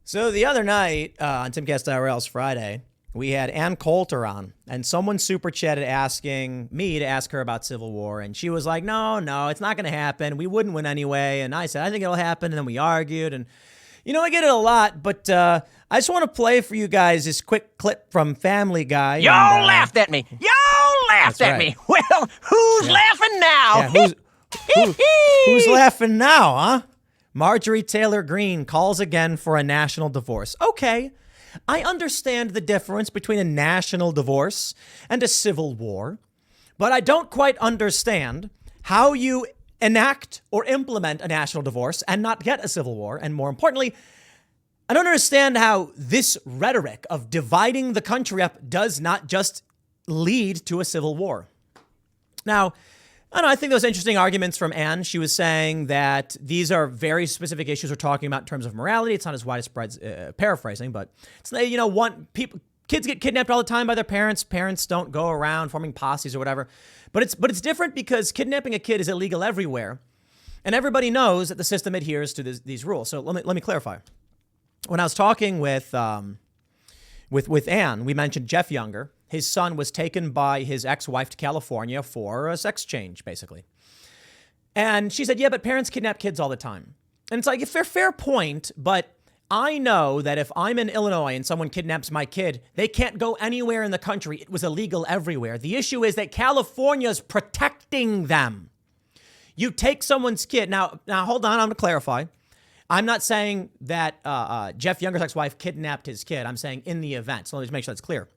So the other night on Timcast IRL's Friday, we had Ann Coulter on, and someone super chatted asking me to ask her about Civil War. And she was like, no, it's not going to happen. We wouldn't win anyway. And I said, I think it'll happen. And then we argued. And, I get it a lot, but I just want to play for you guys this quick clip from Family Guy. Y'all laughed at me. Y'all laughed at me. Well, who's laughing now? Yeah, who's laughing now, huh? Marjorie Taylor Greene calls again for a national divorce. Okay, I understand the difference between a national divorce and a civil war, but I don't quite understand how you enact or implement a national divorce and not get a civil war. And more importantly, I don't understand how this rhetoric of dividing the country up does not just lead to a civil war. Now, I think those interesting arguments from Anne. She was saying that these are very specific issues we're talking about in terms of morality. It's not as widespread, paraphrasing, but it's, kids get kidnapped all the time by their parents. Parents don't go around forming posses or whatever. But it's different because kidnapping a kid is illegal everywhere, and everybody knows that the system adheres to these rules. So let me clarify. When I was talking with Anne, we mentioned Jeff Younger. His son was taken by his ex-wife to California for a sex change, basically. And she said, yeah, but parents kidnap kids all the time. And it's like a fair point, but I know that if I'm in Illinois and someone kidnaps my kid, they can't go anywhere in the country. It was illegal everywhere. The issue is that California's protecting them. You take someone's kid. Now, hold on, I'm going to clarify. I'm not saying that Jeff Younger's ex-wife kidnapped his kid. I'm saying in the event. So let me make sure that's clear.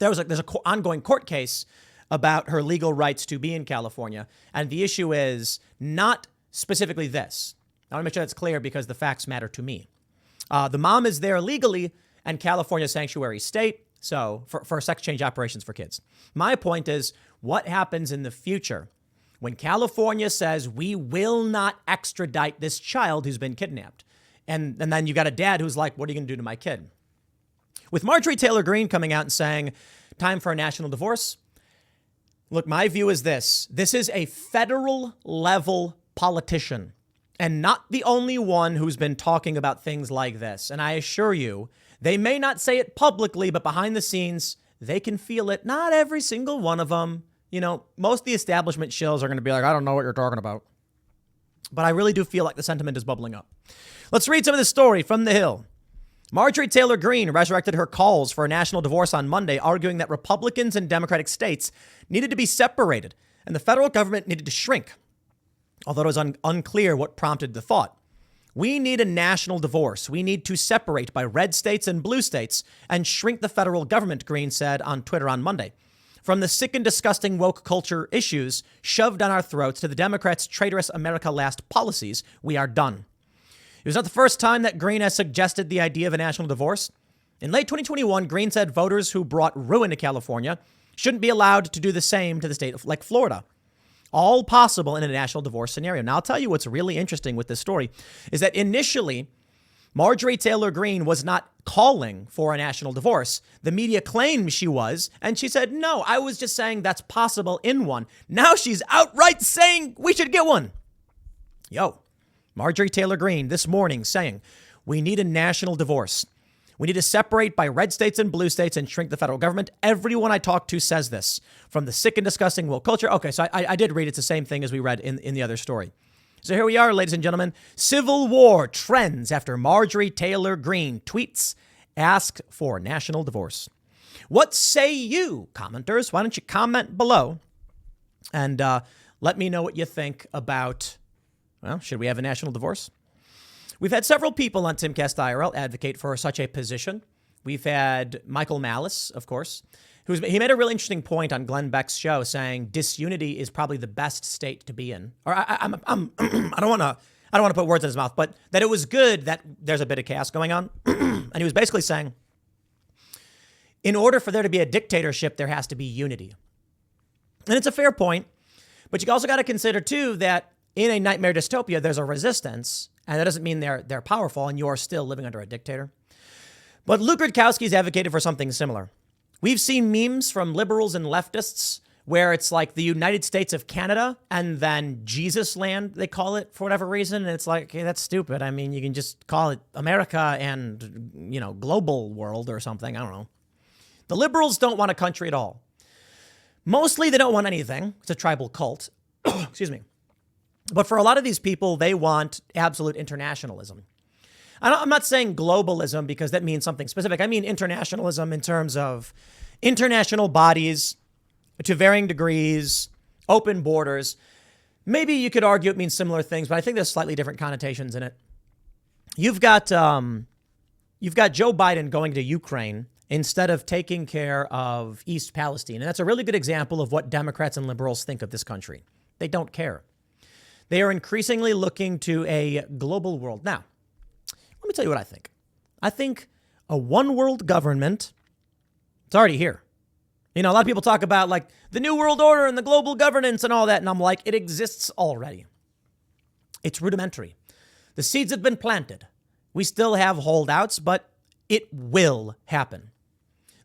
There's an ongoing court case about her legal rights to be in California. And the issue is not specifically this. I want to make sure that's clear because the facts matter to me. The mom is there legally and California sanctuary state. So for sex change operations for kids. My point is what happens in the future when California says we will not extradite this child who's been kidnapped. And then you got a dad who's like, what are you going to do to my kid? With Marjorie Taylor Greene coming out and saying, time for a national divorce. Look, my view is this. This is a federal level politician and not the only one who's been talking about things like this. And I assure you, they may not say it publicly, but behind the scenes, they can feel it. Not every single one of them. Most of the establishment shills are going to be like, I don't know what you're talking about. But I really do feel like the sentiment is bubbling up. Let's read some of this story from The Hill. Marjorie Taylor Greene resurrected her calls for a national divorce on Monday, arguing that Republicans in Democratic states needed to be separated and the federal government needed to shrink, although it was unclear what prompted the thought. We need a national divorce. We need to separate by red states and blue states and shrink the federal government, Greene said on Twitter on Monday. From the sick and disgusting woke culture issues shoved down our throats to the Democrats' traitorous America Last policies, we are done. It was not the first time that Greene has suggested the idea of a national divorce. In late 2021, Greene said voters who brought ruin to California shouldn't be allowed to do the same to the state like Florida. All possible in a national divorce scenario. Now, I'll tell you what's really interesting with this story is that initially, Marjorie Taylor Greene was not calling for a national divorce. The media claimed she was, and she said, no, I was just saying that's possible in one. Now she's outright saying we should get one. Marjorie Taylor Greene this morning saying, we need a national divorce. We need to separate by red states and blue states and shrink the federal government. Everyone I talk to says this, from the sick and disgusting woke culture. Okay, so I did read it's the same thing as we read in the other story. So here we are, ladies and gentlemen. Civil war trends after Marjorie Taylor Greene tweets, ask for national divorce. What say you, commenters? Why don't you comment below and let me know what you think about, should we have a national divorce? We've had several people on Timcast IRL advocate for such a position. We've had Michael Malice, of course, he made a really interesting point on Glenn Beck's show saying disunity is probably the best state to be in. Or I don't want to put words in his mouth, but that it was good that there's a bit of chaos going on. And he was basically saying, in order for there to be a dictatorship, there has to be unity. And it's a fair point, but you also got to consider too that in a nightmare dystopia, there's a resistance, and that doesn't mean they're powerful and you're still living under a dictator. But Luke Rudkowski's advocated for something similar. We've seen memes from liberals and leftists where it's like the United States of Canada and then Jesus land, they call it for whatever reason. And it's like, okay, that's stupid. I mean, you can just call it America and, global world or something. I don't know. The liberals don't want a country at all. Mostly they don't want anything. It's a tribal cult. Excuse me. But for a lot of these people, they want absolute internationalism. I'm not saying globalism because that means something specific. I mean internationalism in terms of international bodies to varying degrees, open borders. Maybe you could argue it means similar things, but I think there's slightly different connotations in it. You've got Joe Biden going to Ukraine instead of taking care of East Palestine. And that's a really good example of what Democrats and liberals think of this country. They don't care. They are increasingly looking to a global world. Now, let me tell you what I think. I think a one world government, it's already here. A lot of people talk about like the New World Order and the global governance and all that. And I'm like, it exists already. It's rudimentary. The seeds have been planted. We still have holdouts, but it will happen.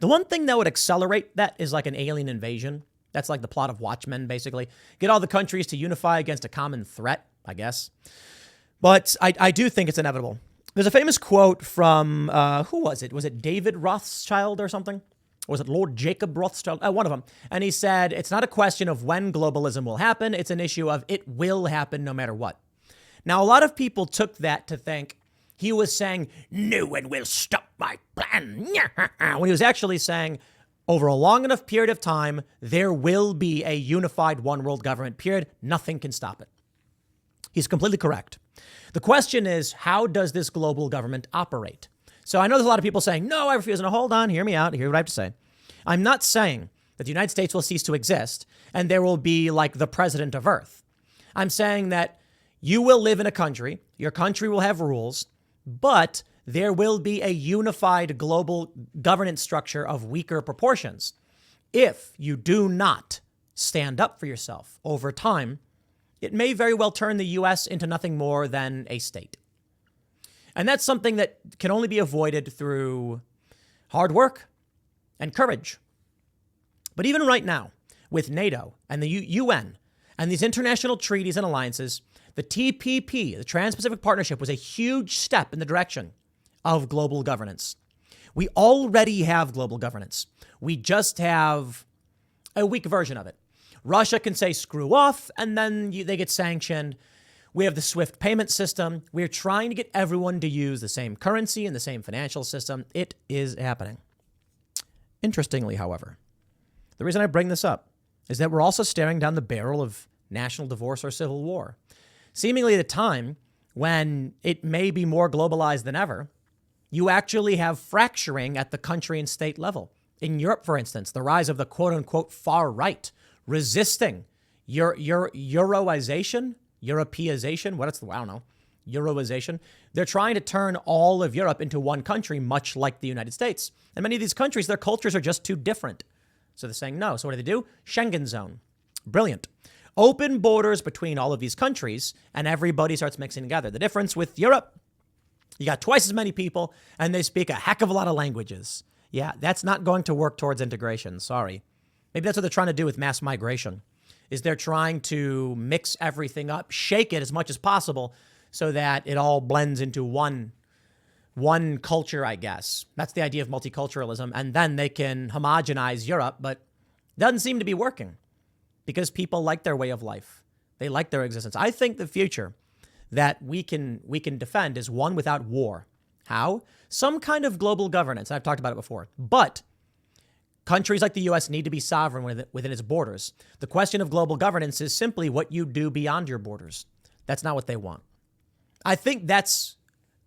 The one thing that would accelerate that is like an alien invasion. That's like the plot of Watchmen, basically. Get all the countries to unify against a common threat, I guess. But I do think it's inevitable. There's a famous quote from, who was it? Was it David Rothschild or something? Or was it Lord Jacob Rothschild? One of them. And he said, it's not a question of when globalism will happen. It's an issue of it will happen no matter what. Now, a lot of people took that to think he was saying, no one will stop my plan. When he was actually saying, over a long enough period of time, there will be a unified one world government, period. Nothing can stop it. He's completely correct. The question is, how does this global government operate? So I know there's a lot of people saying, no, I refuse. And hold on, hear me out. Hear what I have to say. I'm not saying that the United States will cease to exist and there will be like the president of Earth. I'm saying that you will live in a country, your country will have rules, but there will be a unified global governance structure of weaker proportions. If you do not stand up for yourself over time, it may very well turn the U.S. into nothing more than a state. And that's something that can only be avoided through hard work and courage. But even right now, with NATO and the UN and these international treaties and alliances, the TPP, the Trans-Pacific Partnership, was a huge step in the direction of global governance. We already have global governance. We just have a weak version of it. Russia can say screw off, and then they get sanctioned. We have the SWIFT payment system. We're trying to get everyone to use the same currency and the same financial system. It is happening. Interestingly, however, the reason I bring this up is that we're also staring down the barrel of national divorce or civil war. Seemingly at a time when it may be more globalized than ever, you actually have fracturing at the country and state level. In Europe, for instance, the rise of the quote unquote far right resisting Euroization, Euroization. They're trying to turn all of Europe into one country, much like the United States. And many of these countries, their cultures are just too different. So they're saying no. So what do? Schengen zone. Brilliant. Open borders between all of these countries and everybody starts mixing together. The difference with Europe, you got twice as many people and they speak a heck of a lot of languages. Yeah, that's not going to work towards integration. Sorry. Maybe that's what they're trying to do with mass migration, is they're trying to mix everything up, shake it as much as possible so that it all blends into one culture, I guess. That's the idea of multiculturalism. And then they can homogenize Europe, but it doesn't seem to be working because people like their way of life. They like their existence. I think the future that we can defend is one without war. How? Some kind of global governance. I've talked about it before. But countries like the U.S. need to be sovereign within its borders. The question of global governance is simply what you do beyond your borders. That's not what they want. I think that's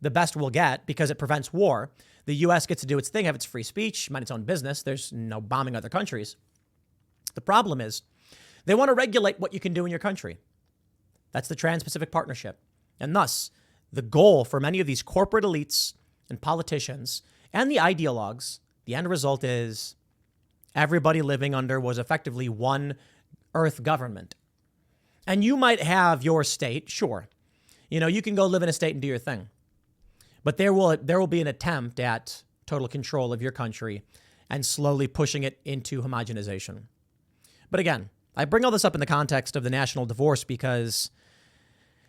the best we'll get because it prevents war. The U.S. gets to do its thing, have its free speech, mind its own business. There's no bombing other countries. The problem is they want to regulate what you can do in your country. That's the Trans-Pacific Partnership. And thus, the goal for many of these corporate elites and politicians and the ideologues, the end result is everybody living under was effectively one Earth government. And you might have your state, sure. You can go live in a state and do your thing. But there will be an attempt at total control of your country and slowly pushing it into homogenization. But again, I bring all this up in the context of the national divorce because,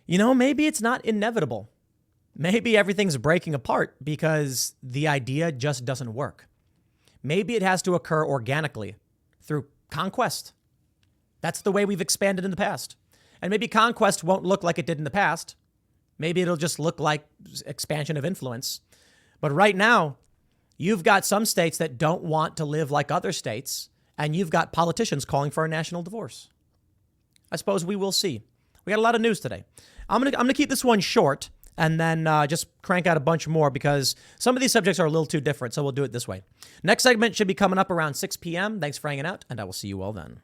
maybe it's not inevitable. Maybe everything's breaking apart because the idea just doesn't work. Maybe it has to occur organically through conquest. That's the way we've expanded in the past. And maybe conquest won't look like it did in the past. Maybe it'll just look like expansion of influence. But right now, you've got some states that don't want to live like other states, and you've got politicians calling for a national divorce. I suppose we will see. We got a lot of news today. I'm gonna keep this one short and then just crank out a bunch more because some of these subjects are a little too different, so we'll do it this way. Next segment should be coming up around 6 p.m. Thanks for hanging out, and I will see you all then.